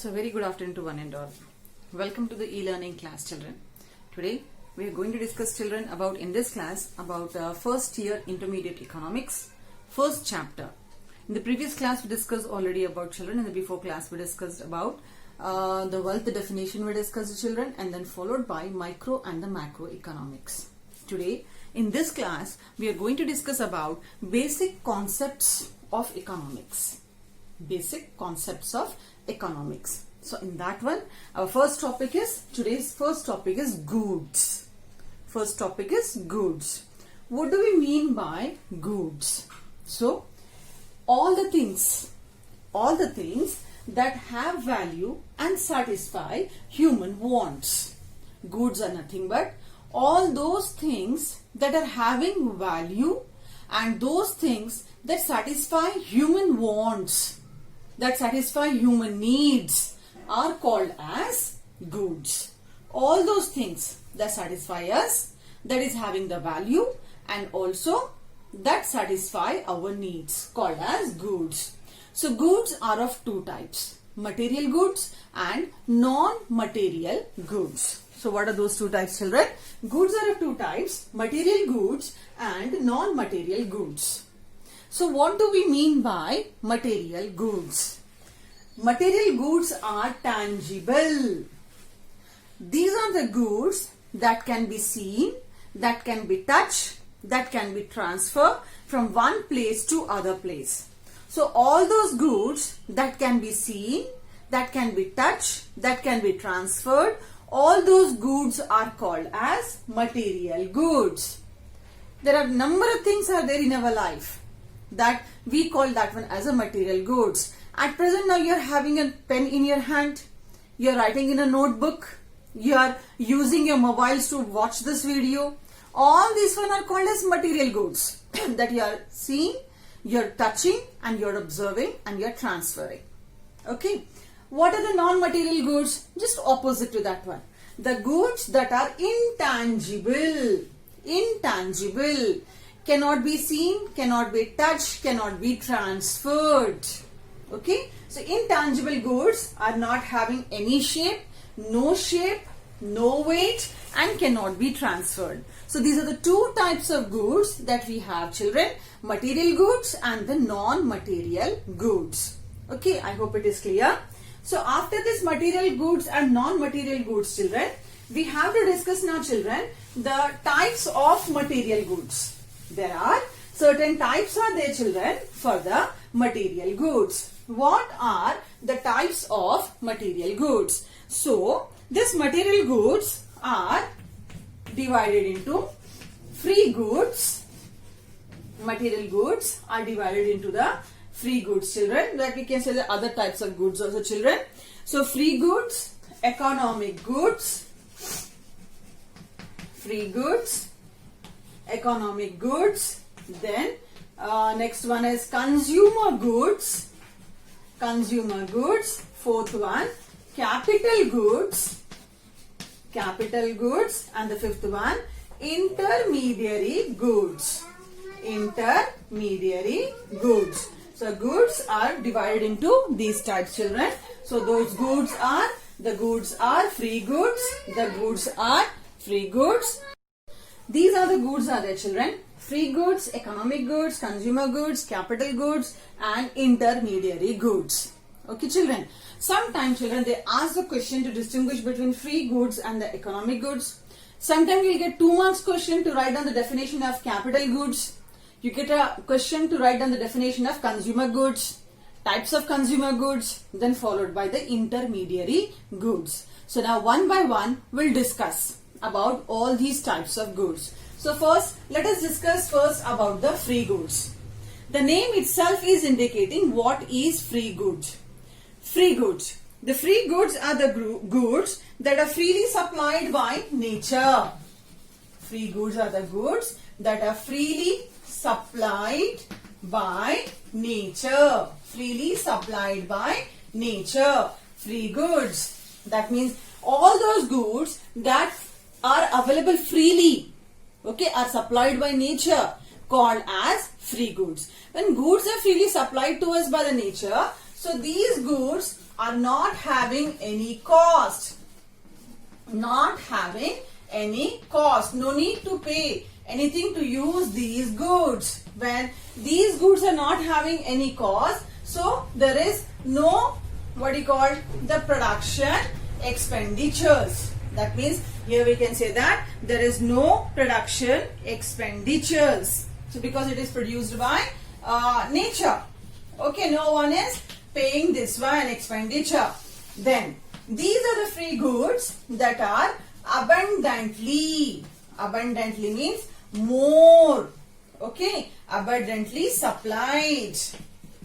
So very good afternoon to one and all. Welcome to the e-learning class, children. Today we are going to discuss, children, about in this class about first year intermediate economics, first chapter. In the previous class we discussed already about, children. In the before class we discussed about the wealth definition we discussed, children, and then followed by micro and the macro economics. Today in this class we are going to discuss about basic concepts of economics. Basic concepts of economics. So in that one, our today's first topic is goods. First topic is goods. What do we mean by goods? So all the things that have value and satisfy human wants. Goods are nothing but all those things that are having value and those things that satisfy human wants, that satisfy human needs, are called as goods. All those things that satisfy us, that is having the value and also that satisfy our needs, called as goods. So goods are of two types, material goods and non-material goods. So what are those two types, children? Goods are of two types, material goods and non-material goods. So what do we mean by material goods? Material goods are tangible. These are the goods that can be seen, that can be touched, that can be transferred from one place to other place. So all those goods that can be seen, that can be touched, that can be transferred, all those goods are called as material goods. There are number of things are there in our life that we call that one as a material goods. At present now you are having a pen in your hand, you are writing in a notebook, you are using your mobiles to watch this video. All these one are called as material goods that you are seeing, you are touching and you are observing and you are transferring. Okay. What are the non-material goods? Just opposite to that one. The goods that are intangible. Intangible. Cannot be seen, cannot be touched, cannot be transferred. Okay. So intangible goods are not having any shape, no weight and cannot be transferred. So these are the two types of goods that we have, children. Material goods and the non-material goods. Okay. I hope it is clear. So after this material goods and non-material goods, children, we have to discuss now, children, the types of material goods. There are certain types are there, children, for the material goods. What are the types of material goods? So these material goods are divided into free goods. Material goods are divided into the free goods, children, that we can say the other types of goods also, children. So free goods, economic goods, free goods, economic goods. Then next one is consumer goods, fourth one capital goods, and the fifth one intermediary goods. So goods are divided into these types, children. So those goods are free goods, the goods are free goods. These are the goods are there, children. Free goods, economic goods, consumer goods, capital goods and intermediary goods. Okay, children. Sometimes, children, they ask the question to distinguish between free goods and the economic goods. Sometimes you'll get 2 marks question to write down the definition of capital goods. You get a question to write down the definition of consumer goods, types of consumer goods, then followed by the intermediary goods. So now one by one we'll discuss about all these types of goods. So first, let us discuss first about the free goods. The name itself is indicating what is free goods. Free goods. The free goods are the goods that are freely supplied by nature. Free goods are the goods that are freely supplied by nature. Freely supplied by nature. Free goods. That means all those goods that are available freely, okay, are supplied by nature, called as free goods. When goods are freely supplied to us by the nature, So these goods are not having any cost. Not having any cost. No need to pay anything to use these goods. When these goods are not having any cost, so there is no, what you call, the production expenditures. That means here we can say that there is no production expenditures. So because it is produced by nature. Okay, no one is paying this one expenditure. Then these are the free goods that are abundantly. Abundantly means more. Okay, abundantly supplied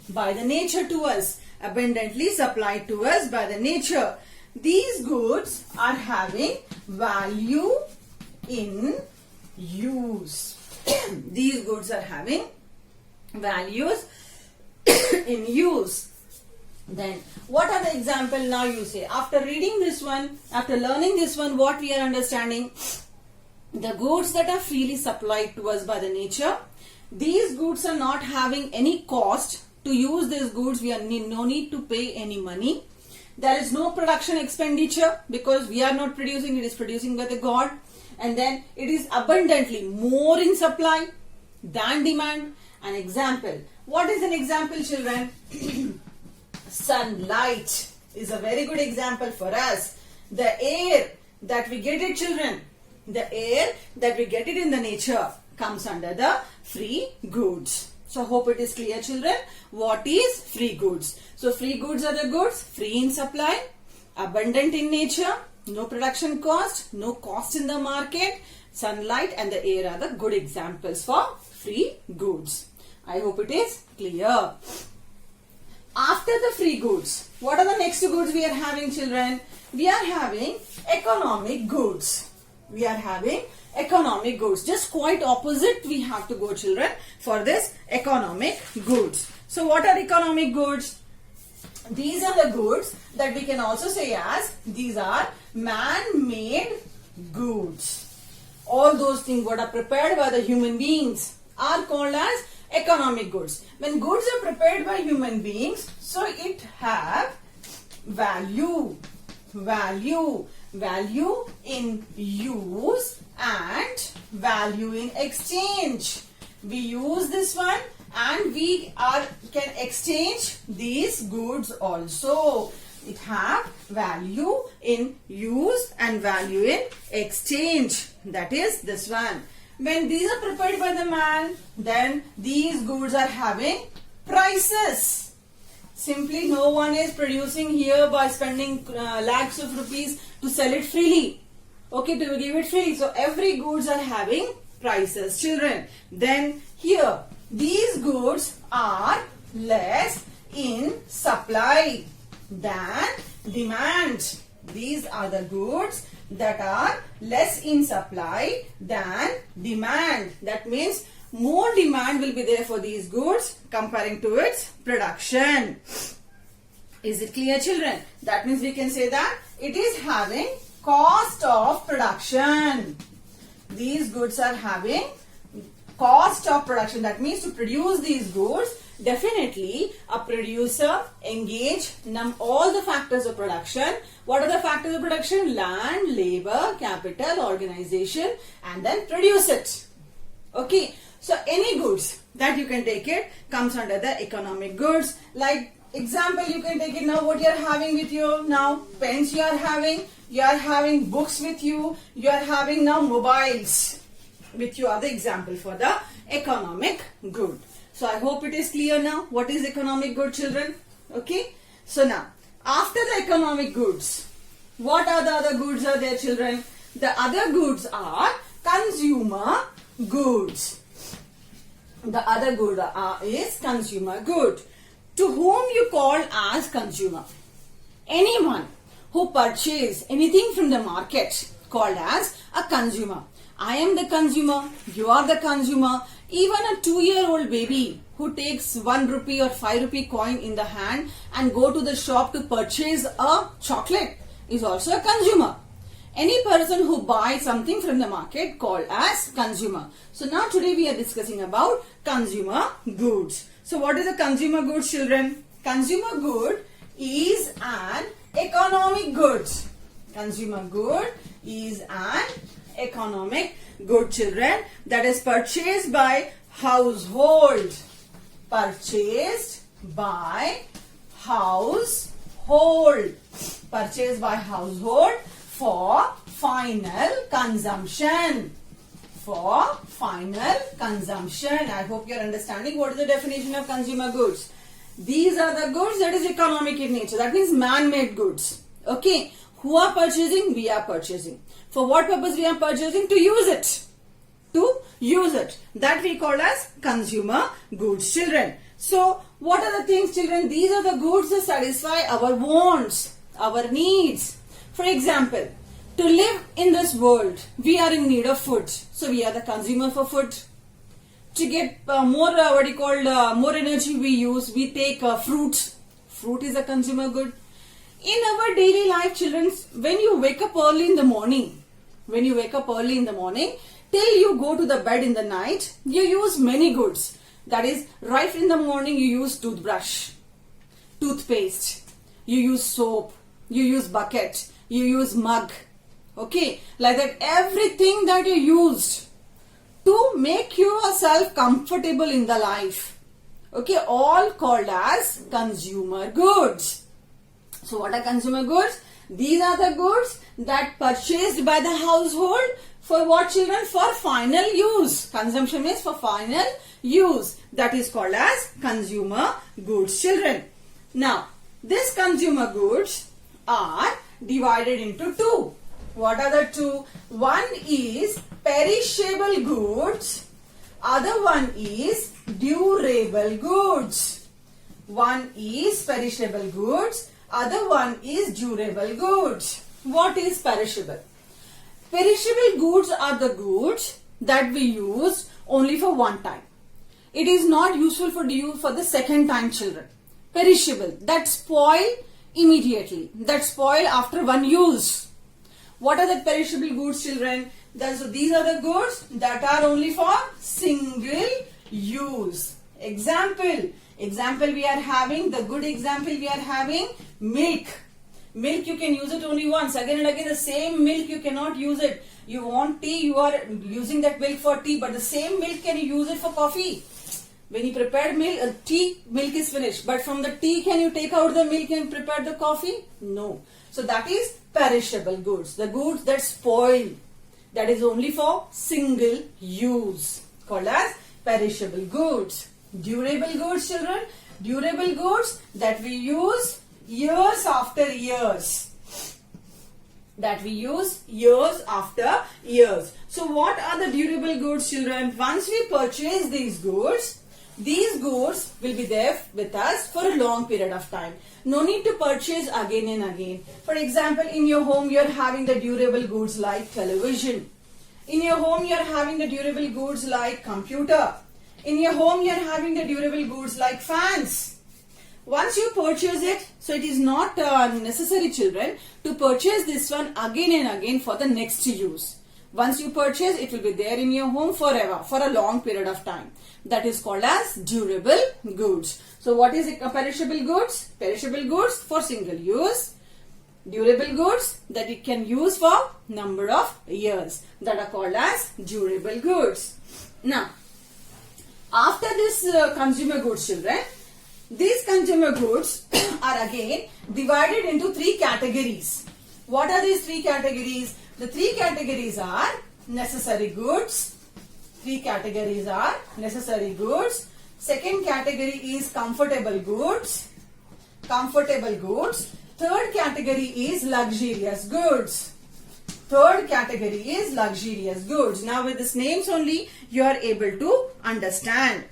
by the nature to us. Abundantly supplied to us by the nature. These goods are having value in use. These goods are having values in use. Then what are the example now you say? After reading this one, after learning this one, what we are understanding? The goods that are freely supplied to us by the nature. These goods are not having any cost. To use these goods, we are no need to pay any money. There is no production expenditure because we are not producing, it is producing by the God. And then it is abundantly more in supply than demand. An example. What is an example, children? Sunlight is a very good example for us. The air that we get it, children, the air that we get it in the nature comes under the free goods. So hope it is clear, children. What is free goods? So free goods are the goods free in supply, abundant in nature, no production cost, no cost in the market. Sunlight and the air are the good examples for free goods. I hope it is clear. After the free goods, what are the next goods we are having, children? We are having economic goods. We are having economic goods. Just quite opposite we have to go, children, for this economic goods. So what are economic goods? These are the goods that we can also say as these are man-made goods. All those things what are prepared by the human beings are called as economic goods. When goods are prepared by human beings, so it have value. Value in use and value in exchange. We use this one and we can exchange these goods also. It have value in use and value in exchange. That is this one. When these are prepared by the man, then these goods are having prices. Simply no one is producing here by spending lakhs of rupees to sell it freely. Okay, to give it freely. So every goods are having prices, children. Then here, these goods are less in supply than demand. These are the goods that are less in supply than demand. That means more demand will be there for these goods comparing to its production. Is it clear, children? That means we can say that it is having cost of production. These goods are having cost of production. That means to produce these goods, definitely a producer engage all the factors of production. What are the factors of production? Land, labor, capital, organization, and then produce it. Okay. So any goods that you can take it comes under the economic goods. Like example, you can take it now. What you are having with you now? Pens you are having books with you. You are having now mobiles with you are the example for the economic good. So I hope it is clear now. What is economic good, children? Okay. So now after the economic goods, what are the other goods are there, children? The other goods are consumer goods. The other good is consumer good. To whom you call as consumer? Anyone who purchase anything from the market called as a consumer. I am the consumer, you are the consumer. Even a 2-year-old baby who takes 1 rupee or 5 rupee coin in the hand and go to the shop to purchase a chocolate is also a consumer. Any person who buys something from the market called as consumer. So now today we are discussing about consumer goods. So what is a consumer goods, children? consumer good is an economic good. Consumer good is an economic good, children, that is purchased by household. Purchased by household. Purchased by household for final consumption. For final consumption. I hope you are understanding what is the definition of consumer goods. These are the goods that is economic in nature. That means man-made goods. Okay. Who are purchasing? We are purchasing. For what purpose we are purchasing? To use it. To use it. That we call as consumer goods, children. So, what are the things, children? These are the goods that satisfy our wants, our needs. For example, to live in this world, we are in need of food. So, we are the consumer for food. To get more energy we take fruits. Fruit is a consumer good. In our daily life, children, when you wake up early in the morning, till you go to the bed in the night, you use many goods. That is, right in the morning you use toothbrush, toothpaste, you use soap, you use bucket, you use mug. Okay, like that, everything that you used to make yourself comfortable in the life. Okay, all called as consumer goods. So what are consumer goods? These are the goods that purchased by the household for what, children? For final use. Consumption means for final use. That is called as consumer goods, children. Now, these consumer goods are divided into two. What are the two? One is perishable goods. Other one is durable goods. One is perishable goods. Other one is durable goods. What is perishable? Perishable goods are the goods that we use only for one time. It is not useful for the second time, children. Perishable, that spoil immediately. That spoil after one use. What are the perishable goods, children? So these are the goods that are only for single use. Example we are having, the good example we are having, milk. Milk you can use it only once. Again and again the same milk you cannot use it. You want tea, you are using that milk for tea, but the same milk can you use it for coffee? When you prepare milk, tea, milk is finished. But from the tea, can you take out the milk and prepare the coffee? No. So that is perishable goods. The goods that spoil. That is only for single use. Called as perishable goods. Durable goods, children. Durable goods that we use years after years. That we use years after years. So what are the durable goods, children? Once we purchase these goods will be there with us for a long period of time. No need to purchase again and again. For example, in your home you are having the durable goods like television. In your home you are having the durable goods like computer. In your home you are having the durable goods like fans. Once you purchase it, so it is not necessary, children, to purchase this one again and again for the next use. Once you purchase, it will be there in your home forever, for a long period of time. That is called as durable goods. So what is perishable goods? Perishable goods for single use. Durable goods that you can use for number of years. That are called as durable goods. Now, after this consumer goods, children, these consumer goods are again divided into three categories. What are these three categories? The three categories are necessary goods. Three categories are necessary goods. Second category is comfortable goods. Comfortable goods. Third category is luxurious goods. Third category is luxurious goods. Now with these names only you are able to understand.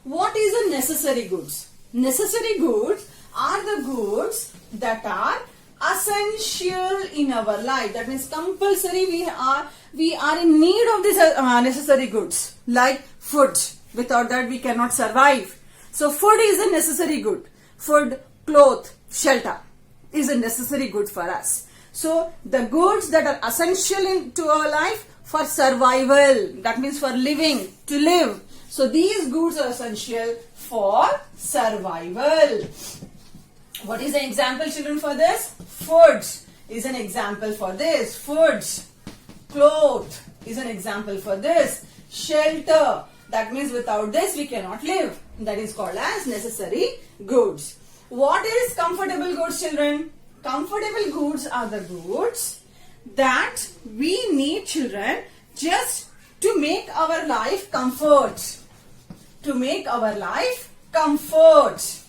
What is a necessary goods? Necessary goods are the goods that are essential in our life. That means compulsory we are in need of these necessary goods like food. Without that we cannot survive. So food is a necessary good. Food, cloth, shelter is a necessary good for us. So the goods that are essential to our life for survival, that means for living, to live. So these goods are essential for survival. What is an example, children, for this? Foods is an example for this. Foods. Cloth is an example for this. Shelter. That means without this we cannot live. That is called as necessary goods. What is comfortable goods, children? Comfortable goods are the goods that we need, children, just to make our life comfort. To make our life comfort.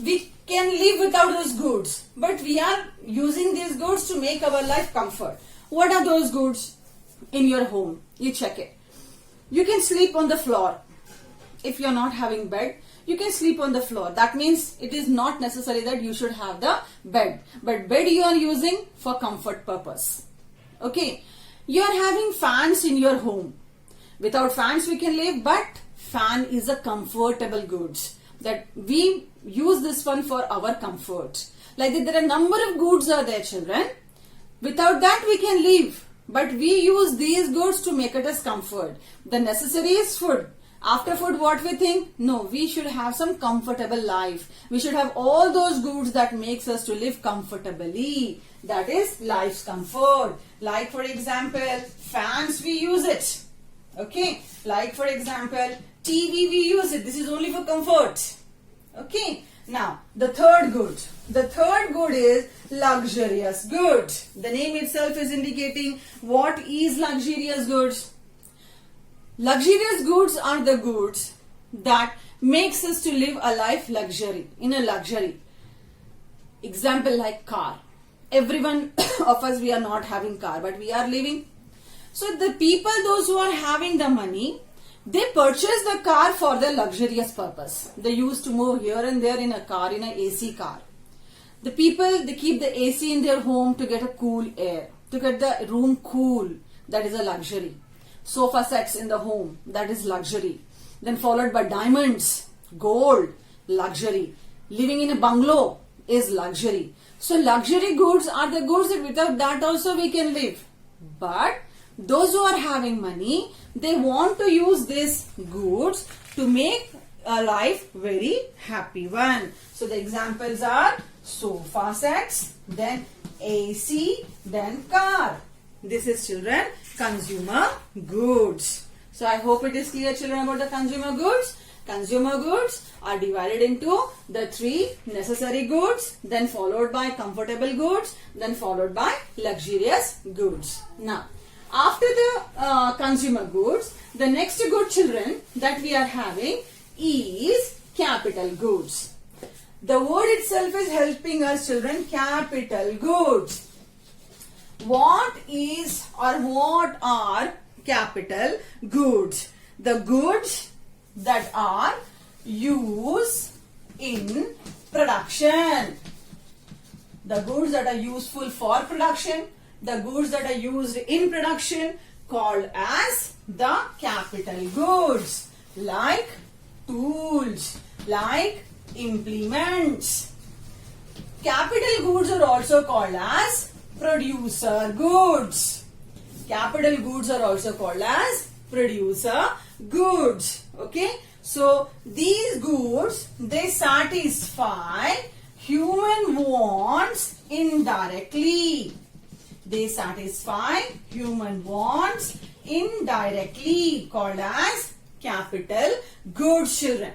We can live without those goods, but we are using these goods to make our life comfort. What are those goods? In your home, you check it. You can sleep on the floor. If you are not having bed, you can sleep on the floor. That means it is not necessary that you should have the bed, but bed you are using for comfort purpose. Okay, you are having fans in your home. Without fans we can live, but fan is a comfortable goods that we use this one for our comfort. Like that, there are number of goods are there, children. Without that we can live, but we use these goods to make it as comfort. The necessary is food. After food, what we think? No, we should have some comfortable life. We should have all those goods that makes us to live comfortably. That is life's comfort. Like for example, fans we use it. Okay. Like for example, TV we use it. This is only for comfort. Okay. Now, the third good. The third good is luxurious good. The name itself is indicating what is luxurious goods. Luxurious goods are the goods that makes us to live a life luxury, in a luxury. Example like car. Everyone of us, we are not having car, but we are living. So the people, those who are having the money, they purchase the car for their luxurious purpose. They used to move here and there in a car, in an AC car. The people, they keep the AC in their home to get a cool air, to get the room cool. That is a luxury. Sofa sets in the home, that is luxury. Then followed by diamonds, gold, luxury. Living in a bungalow is luxury. So luxury goods are the goods that without that also we can live. But those who are having money, they want to use these goods to make a life very happy one. So the examples are sofa sets, then AC, then car. This is, children, consumer goods. So I hope it is clear, children, about the consumer goods. Consumer goods are divided into the three necessary goods, then followed by comfortable goods, then followed by luxurious goods. Now, after the consumer goods, the next good, children, that we are having is capital goods. The word itself is helping us, children, capital goods. What is or what are capital goods? The goods that are used in production. The goods that are useful for production. The goods that are used in production called as the capital goods. Like tools, like implements. Capital goods are also called as producer goods. Capital goods are also called as producer goods. Okay. So these goods, they satisfy human wants indirectly. They satisfy human wants indirectly, called as capital goods, children.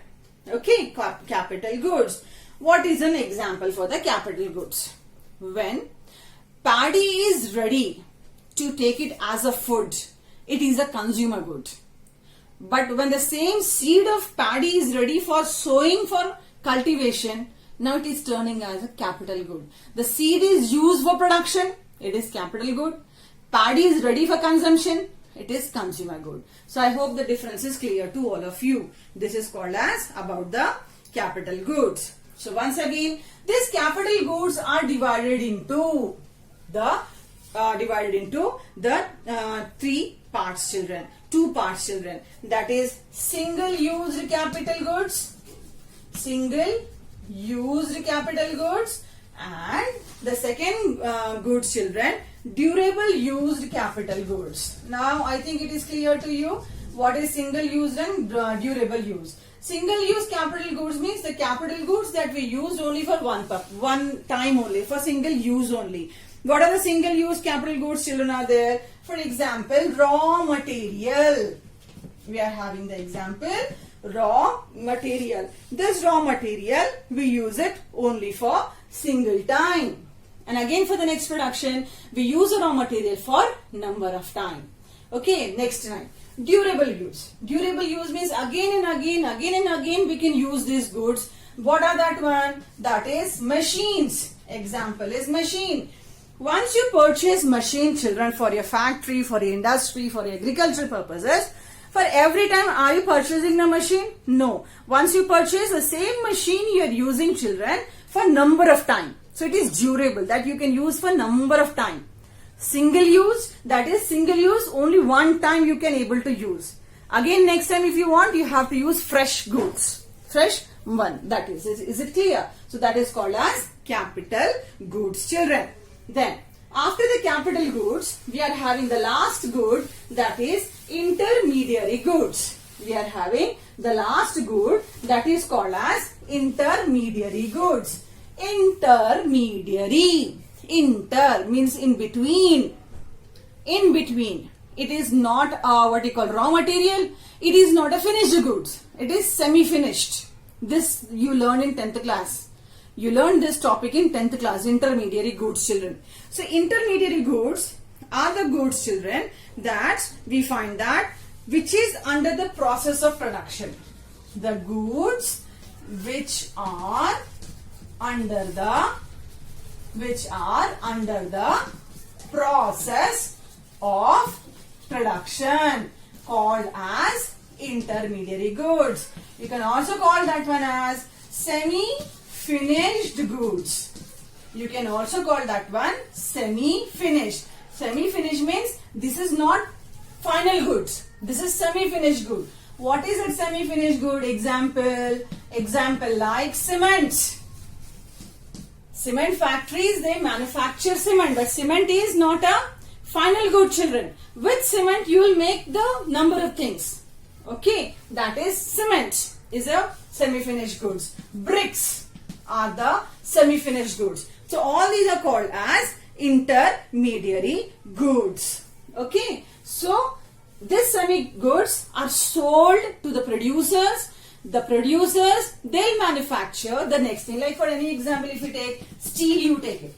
Okay. Capital goods. What is an example for the capital goods? When paddy is ready to take it as a food, it is a consumer good. But when the same seed of paddy is ready for sowing for cultivation, now it is turning as a capital good. The seed is used for production, it is capital good. Paddy is ready for consumption, it is consumer good. So I hope the difference is clear to all of you. This is called as about the capital goods. So once again, these capital goods are divided into the three parts, children. Two parts, children. That is single-used capital goods, single-used capital goods, and the second goods, children, durable used capital goods. Now I think it is clear to you. What is single use and durable use? Single use capital goods means the capital goods that we used only for one time only, for single use only. What are the single use capital goods, children, are there? For example, raw material. We are having the example, raw material. This raw material, we use it only for single time. And again for the next production, we use a raw material for number of time. Okay, next time. Durable use. Durable use means again and again we can use these goods. What are that one? That is machines. Example is machine. Once you purchase machine, children, for your factory, for your industry, for your agricultural purposes, for every time are you purchasing the machine? No. Once you purchase the same machine, you are using, children, for number of time. So it is durable, that you can use for number of time. Single use, that is single use, only one time you can able to use. Again next time if you want, you have to use fresh goods. Fresh one, that is it clear? So that is called as capital goods, children. Then after the capital goods, we are having the last good, that is intermediary goods. We are having the last good, that is called as intermediary goods. Intermediary. Inter means in between. In between. It is not what you call raw material. It is not a finished goods. It is semi-finished. This you learn in 10th class. You learn this topic in 10th class, intermediary goods, children. So intermediary goods are the goods, children, that we find that which is under the process of production. The goods which are under the process of production, called as intermediary goods. You can also call that one as semi-finished goods. You can also call that one semi-finished. Semi-finished means this is not final goods. This is semi-finished good. What is a semi-finished good? Example like cement. Cement factories, they manufacture cement, but cement is not a final good, children. With cement, you will make the number of things. Okay, that is cement is a semi-finished goods. Bricks are the semi-finished goods. So all these are called as intermediary goods. Okay, so these semi-goods are sold to the producers. The producers, they'll manufacture the next thing. Like for any example, if you take steel, you take it.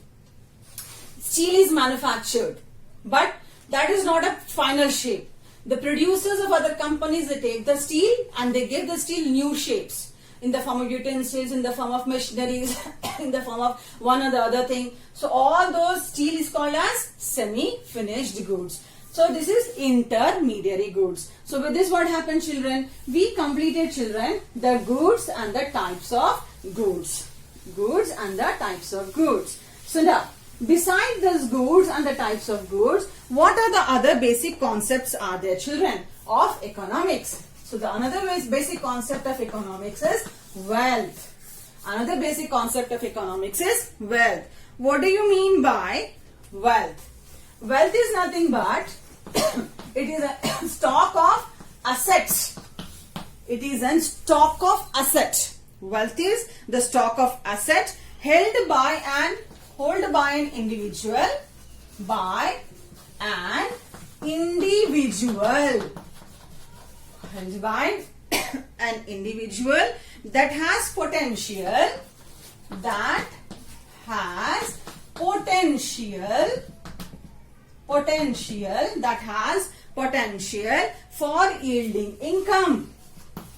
Steel is manufactured, but that is not a final shape. The producers of other companies, they take the steel and they give the steel new shapes in the form of utensils, in the form of machineries, in the form of one or the other thing. So all those steel is called as semi-finished goods. So this is intermediary goods. So with this what happened, children? We completed, children, the goods and the types of goods. Goods and the types of goods. So now, besides those goods and the types of goods, what are the other basic concepts are there, children, of economics? So the another basic concept of economics is wealth. Another basic concept of economics is wealth. What do you mean by wealth? Wealth is nothing but it is a stock of assets. It is a stock of asset. Wealth is the stock of asset held by an individual. By an individual. Held by an individual that has potential. That has potential for yielding income.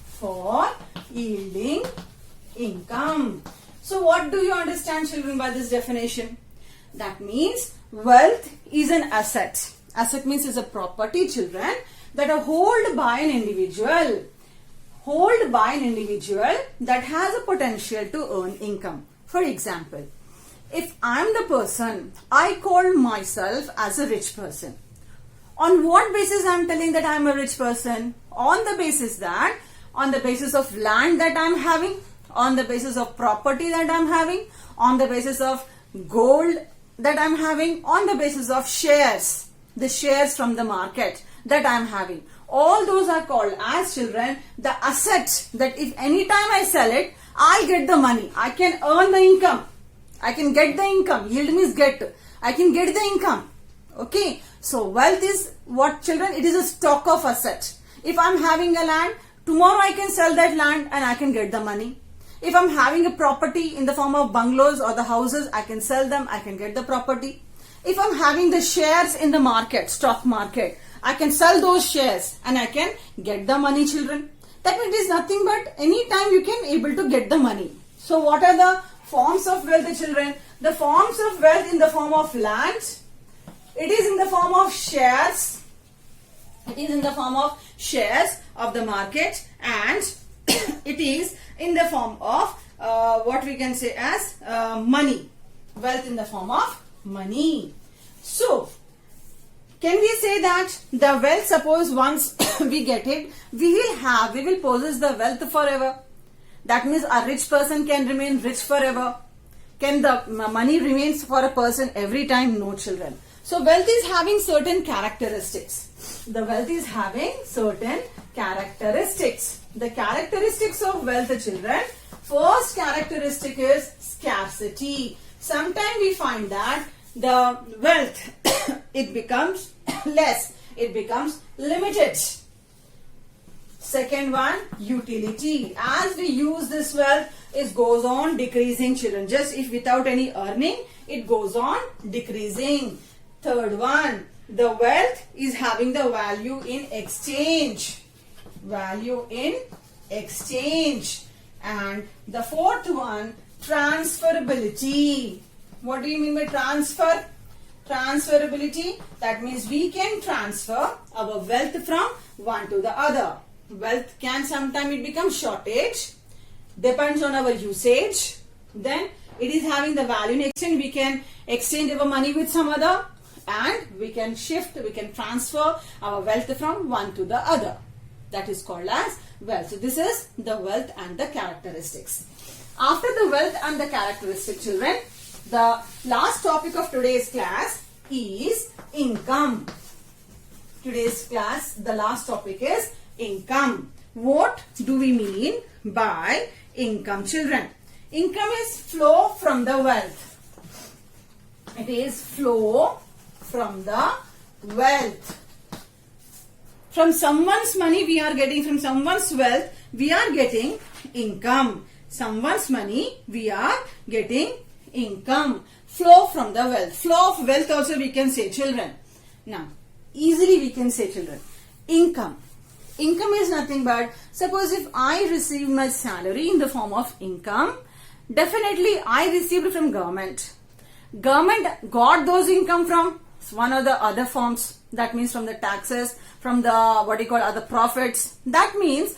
For yielding income. So what do you understand, children, by this definition? That means wealth is an asset. Asset means is a property, children, that are held by an individual. Held by an individual that has a potential to earn income. For example, if I am the person, I call myself as a rich person. On what basis I am telling that I am a rich person? On the basis of land that I am having, on the basis of property that I am having, on the basis of gold that I am having, on the basis of shares, the shares from the market that I am having. all those are called as children the asset, that if any time I sell it, I get the money. I can earn the income. I can get the income. Yield means get. I can get the income. Okay. So wealth is what, children? It is a stock of asset. If I'm having a land, tomorrow I can sell that land and I can get the money. If I'm having a property in the form of bungalows or the houses, I can sell them, I can get the property. If I'm having the shares in the market, stock market, I can sell those shares and I can get the money, children. That means it is nothing but any time you can able to get the money. So what are the forms of wealth, children? The forms of wealth in the form of land. It is in the form of shares. It is in the form of shares of the market, and it is in the form of what we can say as money. Wealth in the form of money. So, can we say that the wealth, suppose once we get it, we will possess the wealth forever? That means a rich person can remain rich forever. Can the money remains for a person every time? No, children. So wealth is having certain characteristics. The wealth is having certain characteristics. The characteristics of wealth, children. First characteristic is scarcity. Sometimes we find that the wealth, it becomes less. It becomes limited. Second one, utility. As we use this wealth, it goes on decreasing, children. Just if without any earning, it goes on decreasing. Third one, the wealth is having the value in exchange. Value in exchange. And the fourth one, transferability. What do you mean by transfer? Transferability, that means we can transfer our wealth from one to the other. Wealth can sometimes it becomes shortage, depends on our usage. Then it is having the value in exchange. We can exchange our money with some other, and we can shift, we can transfer our wealth from one to the other. That is called as wealth. So this is the wealth and the characteristics. After the wealth and the characteristics, children, the last topic of today's class is income. Today's class, the last topic is income. What do we mean by income, children? Income is flow from the wealth. It is flow from the wealth. From someone's money we are getting, from someone's wealth we are getting income. Someone's money we are getting income. Flow from the wealth. Flow of wealth also we can say, children. Now, easily we can say, children, income. Income is nothing but, suppose if I receive my salary in the form of income, definitely I received from government. Government got those income from one or the other forms. That means from the taxes, from the other profits. That means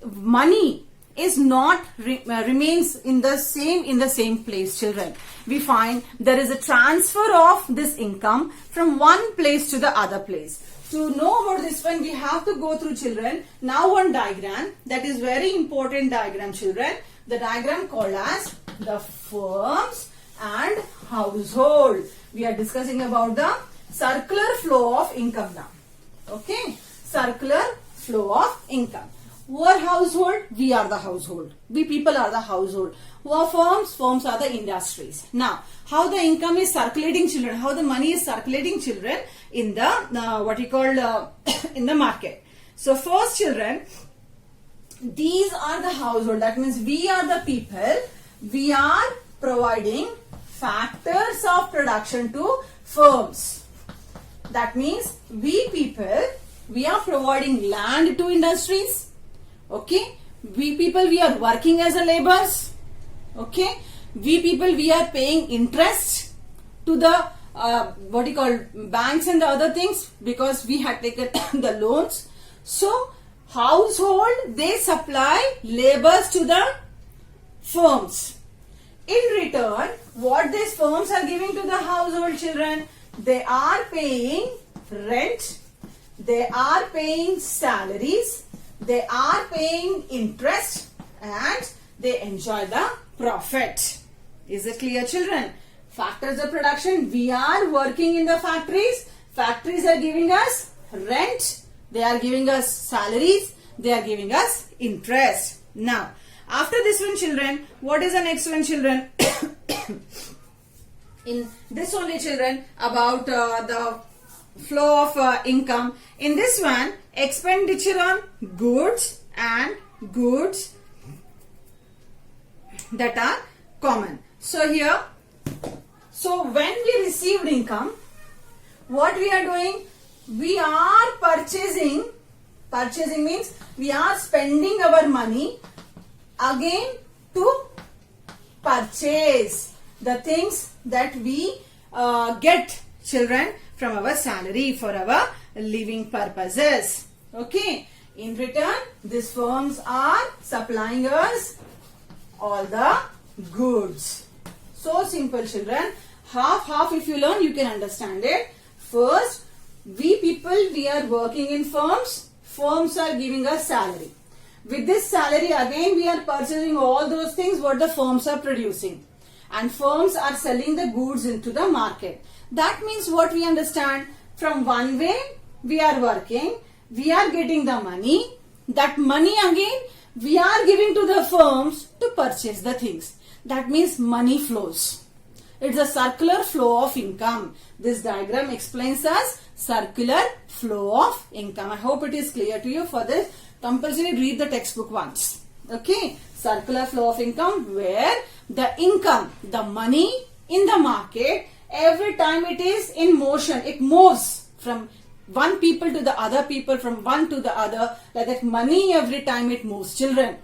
money is not remains in the same place, children. We find there is a transfer of this income from one place to the other place. To know about this one, we have to go through, children, now one diagram that is very important diagram, children. The diagram called as the firms and household. We are discussing about the circular flow of income now. Okay, circular flow of income. Who are household? We are the household. We people are the household. Who are firms? Firms are the industries. Now, how the income is circulating, children? How the money is circulating, children, in the in the market? So, first, children, these are the household. That means we are the people. We are providing factors of production to firms. That means we people, we are providing land to industries. Okay, we people, we are working as a laborers. Okay, we people, we are paying interest to the banks and the other things, because we had taken the loans. So household, they supply labors to the firms. In return, what these firms are giving to the household, children? They are paying rent, they are paying salaries, they are paying interest, and they enjoy the profit. Is it clear, children? Factors of production. We are working in the factories. Factories are giving us rent. They are giving us salaries. They are giving us interest. Now, after this one, children, what is the next one, children? In this only, children, about the flow of income. In this one, expenditure on goods and goods that are common. So here, so when we received income, what we are doing? We are purchasing. Purchasing means we are spending our money again to purchase the things that we get, children, from our salary for our living purposes. Okay. In return, these firms are supplying us all the goods. So simple, children. Half if you learn, you can understand it. First, we people, we are working in firms. Firms are giving us salary. With this salary, again, we are purchasing all those things what the firms are producing. And firms are selling the goods into the market. That means what we understand, from one way, we are working, we are getting the money. That money again, we are giving to the firms to purchase the things. That means money flows. It's a circular flow of income. This diagram explains us circular flow of income. I hope it is clear to you. For this, compulsory read the textbook once. Okay. Circular flow of income, where the income, the money in the market, every time it is in motion, it moves from one people to the other people, from one to the other, like that money every time it moves, children.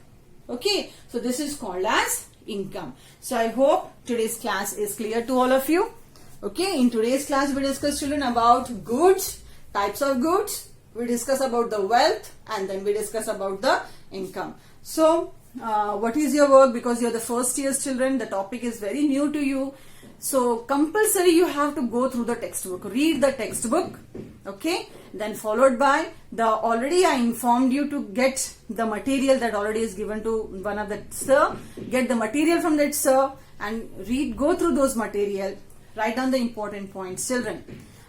Okay. So this is called as income. So I hope today's class is clear to all of you. Okay. In today's class we discuss, children, about goods, types of goods. We discuss about the wealth, and then we discuss about the income. So what is your work? Because you are the first year's children, the topic is very new to you. So compulsory you have to go through the textbook, read the textbook, okay, then followed by the, already I informed you to get the material that already is given to one of the sir, get the material from that sir and read, go through those material, write down the important points, children.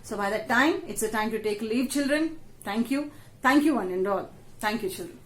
So by that time, it's a time to take leave, children. Thank you one and all. Thank you, children.